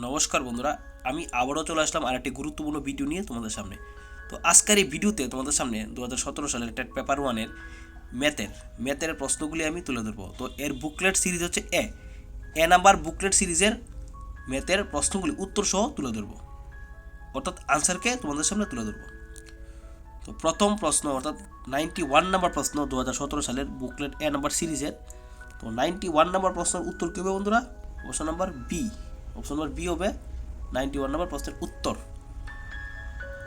নমস্কার বন্ধুরা, আমি আবারও চলে আসলাম আরেকটি গুরুত্বপূর্ণ ভিডিও নিয়ে তোমাদের সামনে। তো আজকের এই ভিডিওতে তোমাদের সামনে 2017 সালের টেট পেপার 1-এর ম্যাথের প্রশ্নগুলি আমি তুলে ধরবো। তো এর বুকলেট সিরিজ হচ্ছে এ নাম্বার বুকলেট সিরিজের ম্যাথের প্রশ্নগুলি উত্তর সহ তুলে ধরবো, অর্থাৎ আনসারকে তোমাদের সামনে তুলে ধরবো। তো প্রথম প্রশ্ন অর্থাৎ 91 নাম্বার প্রশ্ন 2017 সালের বুকলেট এ নাম্বার সিরিজের। তো 91 নাম্বার প্রশ্নের উত্তর কী হবে বন্ধুরা? Option number B. Option number B হবে 91 নাম্বার প্রশ্নের উত্তর।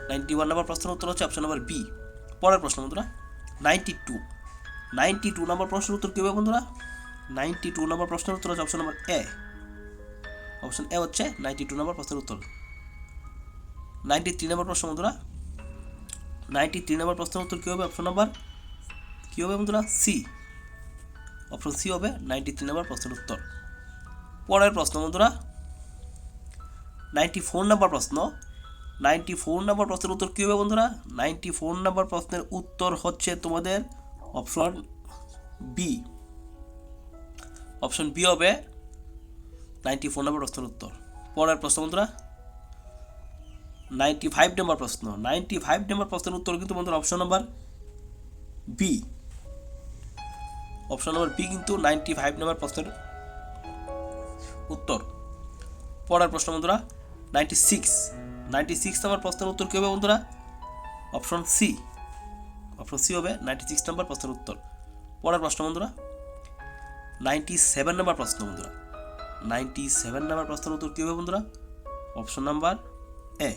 91 নাম্বার প্রশ্নের উত্তর হচ্ছে অপশন নাম্বার বি। পরের প্রশ্ন বন্ধুরা 92 নাম্বার প্রশ্নের উত্তর কী হবে বন্ধুরা? 92 নাম্বার প্রশ্নের উত্তর হচ্ছে option number A. Option A হচ্ছে 92 নাম্বার প্রশ্নের উত্তর। 93 নাম্বার প্রশ্ন বন্ধুরা, 93 নাম্বার প্রশ্নের উত্তর কী হবে? অপশন নাম্বার কী হবে বন্ধুরা? সি। অপশন সি হবে 93 নাম্বার প্রশ্নের উত্তর। পরের প্রশ্ন বন্ধুরা 94 নাম্বার প্রশ্ন। 94 নাম্বার প্রশ্নের উত্তর কী হবে বন্ধুরা? 94 নাম্বার প্রশ্নের উত্তর হচ্ছে তোমাদের অপশন বি। অপশন বি হবে 94 নাম্বার প্রশ্নের উত্তর। পরের প্রশ্ন বন্ধুরা 95 নাম্বার প্রশ্ন। 95 নাম্বার প্রশ্নের উত্তর কিন্তু বন্ধুরা option number B. Option number B কিন্তু 95 নাম্বার প্রশ্নের উত্তর। পরের প্রশ্ন বন্ধুরা 96 নাম্বার প্রশ্নের উত্তর কী হবে বন্ধুরা? Option C. অপশন সি হবে 96 নাম্বার প্রশ্নের উত্তর। পরের প্রশ্ন বন্ধুরা 97 নাম্বার প্রশ্ন বন্ধুরা। 97 নাম্বার প্রশ্নের উত্তর কী হবে বন্ধুরা? Option number A.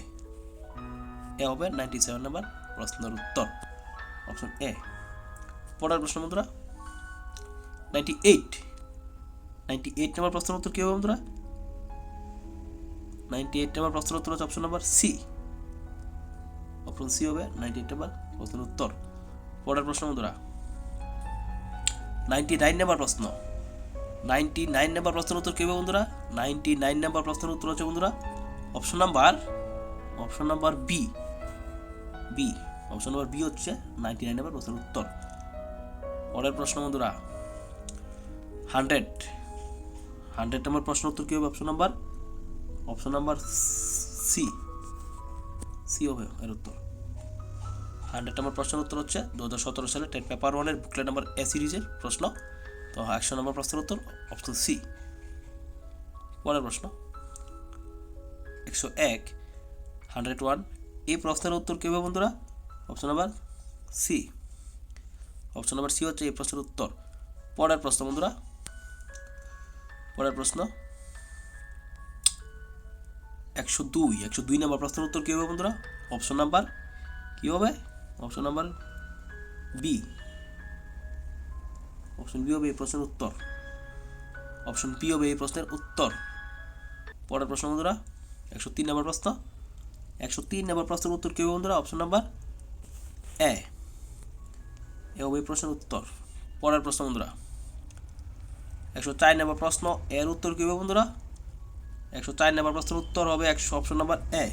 এ হবে 97 নাম্বার প্রশ্নের উত্তর, অপশন এ। পরের প্রশ্ন বন্ধুরা 98 নাম্বার প্রশ্নের উত্তর কী হবে বন্ধুরা? 98 নাম্বার প্রশ্নের উত্তর হচ্ছে option number C. Option C হবে 98 নাম্বার প্রশ্নের উত্তর। পরের প্রশ্ন বন্ধুরা 99 নাম্বার প্রশ্ন। 99 নাম্বার প্রশ্নের উত্তর কী হবে বন্ধুরা? 99 নাম্বার প্রশ্নের উত্তর হচ্ছে বন্ধুরা option number B. Option number B হচ্ছে 99 নাম্বার প্রশ্নের উত্তর। পরের প্রশ্ন বন্ধুরা 100 নাম্বার প্রশ্নের উত্তর কী হবে? অপশন নাম্বার সি হবে এর উত্তর। 100 নম্বর প্রশ্নের উত্তর হচ্ছে 2017 সালে টেট পেপার 1-এর বুকলেট নাম্বার এ সিরিজের প্রশ্ন। তো 100 নম্বর প্রশ্নের উত্তর অপশন সি। পরের প্রশ্ন 101 101 এই প্রশ্নের উত্তর কী হবে বন্ধুরা? Option number C. Option number C হচ্ছে এই প্রশ্নের উত্তর। পরের প্রশ্ন বন্ধুরা পরের প্রশ্ন 102 নম্বর প্রশ্নের উত্তর কী হবে বন্ধুরা? অপশন নাম্বার কী হবে? Option number B. Option B হবে এই প্রশ্নের উত্তর। অপশন বি হবে এই প্রশ্নের উত্তর। পরের প্রশ্ন বন্ধুরা 103 নম্বর প্রশ্ন। 103 নম্বর প্রশ্নের উত্তর কী হবে বন্ধুরা? Option number A. এ হবে এই প্রশ্নের উত্তর। পরের প্রশ্ন বন্ধুরা 104 নম্বর প্রশ্ন। এর উত্তর কী হবে বন্ধুরা? 104 নম্বর প্রশ্নের উত্তর হবে option number A.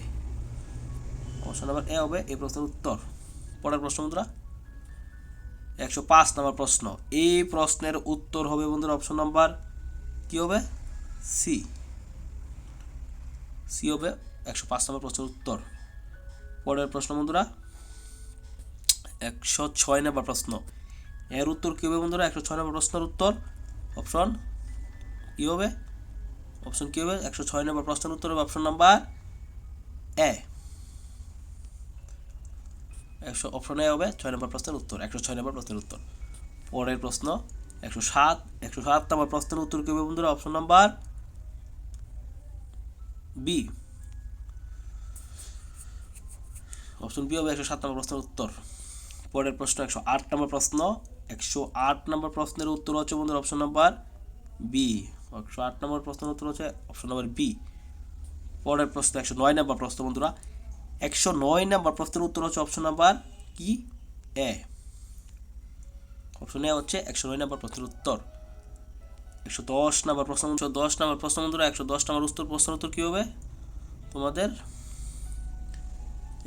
Option number A হবে এই প্রশ্নের উত্তর। পরের প্রশ্ন বন্ধুরা 105 নম্বর প্রশ্ন। এই প্রশ্নের উত্তর হবে বন্ধুরা অপশন নাম্বার কী হবে? সি। সি হবে 105 নম্বর প্রশ্নের উত্তর। পরের প্রশ্ন বন্ধুরা 106 নম্বর প্রশ্ন। এর উত্তর কী হবে বন্ধুরা? 106 নম্বর প্রশ্নের উত্তর অপশন কী হবে? অপশন কী হবে? 106 নম্বর প্রশ্নের উত্তর হবে option number A. Option A হবে 6 নম্বর প্রশ্নের উত্তর, 106 নম্বর প্রশ্নের উত্তর। পরের প্রশ্ন 107 নম্বর প্রশ্নের উত্তর কী হবে বন্ধুরা? Option number B. Option B হবে 107 নম্বর প্রশ্নের উত্তর। পরের প্রশ্ন 108 নম্বর প্রশ্ন। 108 নম্বর প্রশ্নের উত্তর হচ্ছে বন্ধুরা অপশন নাম্বার বি। 108 নম্বর প্রশ্নের উত্তর হচ্ছে অপশন নাম্বার বি। পরের প্রশ্ন 109 নম্বর প্রশ্ন বন্ধুরা। 109 নম্বর প্রশ্নের উত্তর হচ্ছে অপশন নাম্বার কি? এ। অপশন এ হচ্ছে 109 নম্বর প্রশ্নের উত্তর। 110 নম্বর প্রশ্ন। 110 নম্বর প্রশ্ন বন্ধুরা। 110 নম্বর প্রশ্নের উত্তর কী হবে তোমাদের?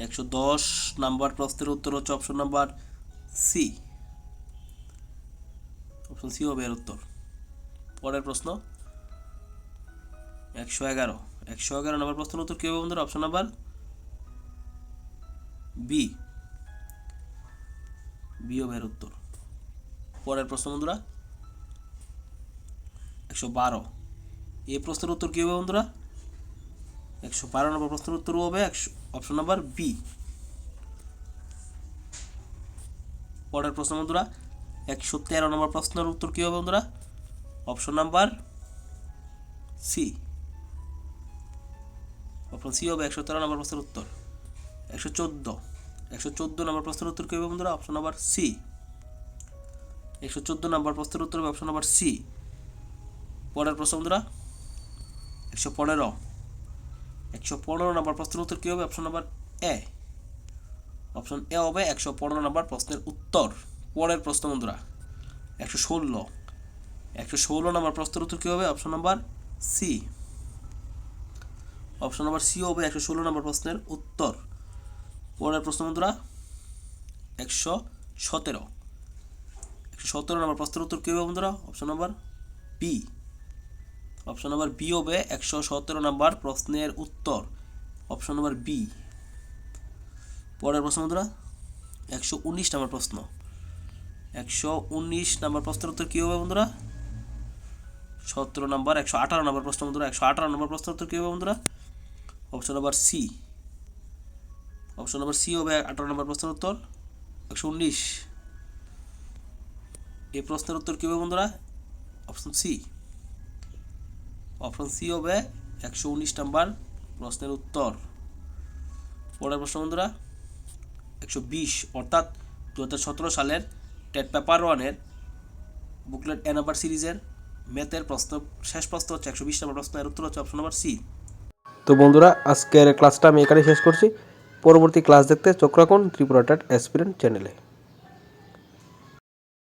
110 নাম্বার প্রশ্নের উত্তর হচ্ছে option number C. Option C হবে এর উত্তর। পরের প্রশ্ন 111 111 নম্বর প্রশ্নের উত্তর কী হবে বন্ধুরা? অপশন নাম্বার বি, বি হবে এর উত্তর। পরের প্রশ্ন বন্ধুরা 112, এই প্রশ্নের উত্তর কী হবে বন্ধুরা? 112 নম্বর প্রশ্নের উত্তর হবে অপশন নাম্বার বি। পরের প্রশ্ন বন্ধুরা 113 নম্বর প্রশ্নের উত্তর কী হবে বন্ধুরা? Option number C, option C হবে 113 নম্বর প্রশ্নের উত্তর। 114 নম্বর প্রশ্নের উত্তর কী হবে বন্ধুরা? অপশন নাম্বার সি, 114 নম্বর প্রশ্নের উত্তর হবে অপশন নাম্বার সি। পরের প্রশ্ন বন্ধুরা 115 নম্বর প্রশ্নের উত্তর কী হবে? Option number A, option A হবে 115 নম্বর প্রশ্নের উত্তর। পরের প্রশ্ন বন্ধুরা 116 নম্বর প্রশ্নের উত্তর কী হবে? Option number C, option number C হবে 116 নম্বর প্রশ্নের উত্তর। পরের প্রশ্ন বন্ধুরা 117 নম্বর প্রশ্নের উত্তর কী হবে বন্ধুরা? Option number B, option number B হবে 117 নম্বর প্রশ্নের উত্তর, অপশন নাম্বার বি। পরের প্রশ্ন বন্ধুরা 119 নম্বর প্রশ্ন, 119 নম্বর প্রশ্নের উত্তর কী হবে বন্ধুরা? 17 নম্বর 118 নম্বর প্রশ্ন বন্ধুরা, 118 নম্বর প্রশ্নের উত্তর কী হবে বন্ধুরা? Option number C, option number C হবে 18 নম্বর প্রশ্নের উত্তর। 119, এই প্রশ্নের উত্তর কী হবে বন্ধুরা? অপশন সি, অপশন সি হবে 119 নম্বর প্রশ্নের উত্তর। পরের প্রশ্ন বন্ধুরা 120, অর্থাৎ 2017 সালের টেট পেপার 1-এর বুকলেট এ নাম্বার সিরিজের ম্যাথের প্রশ্ন, শেষ প্রশ্ন হচ্ছে 120 নম্বর প্রশ্ন, এর উত্তর হচ্ছে অপশন নাম্বার সি। তো বন্ধুরা আজকের ক্লাসটা আমি এখানেই শেষ করছি। পরবর্তী ক্লাস দেখতে চোখ রাখুন ত্রিপুরা টেট অ্যাসপিরেন্ট চ্যানেলে।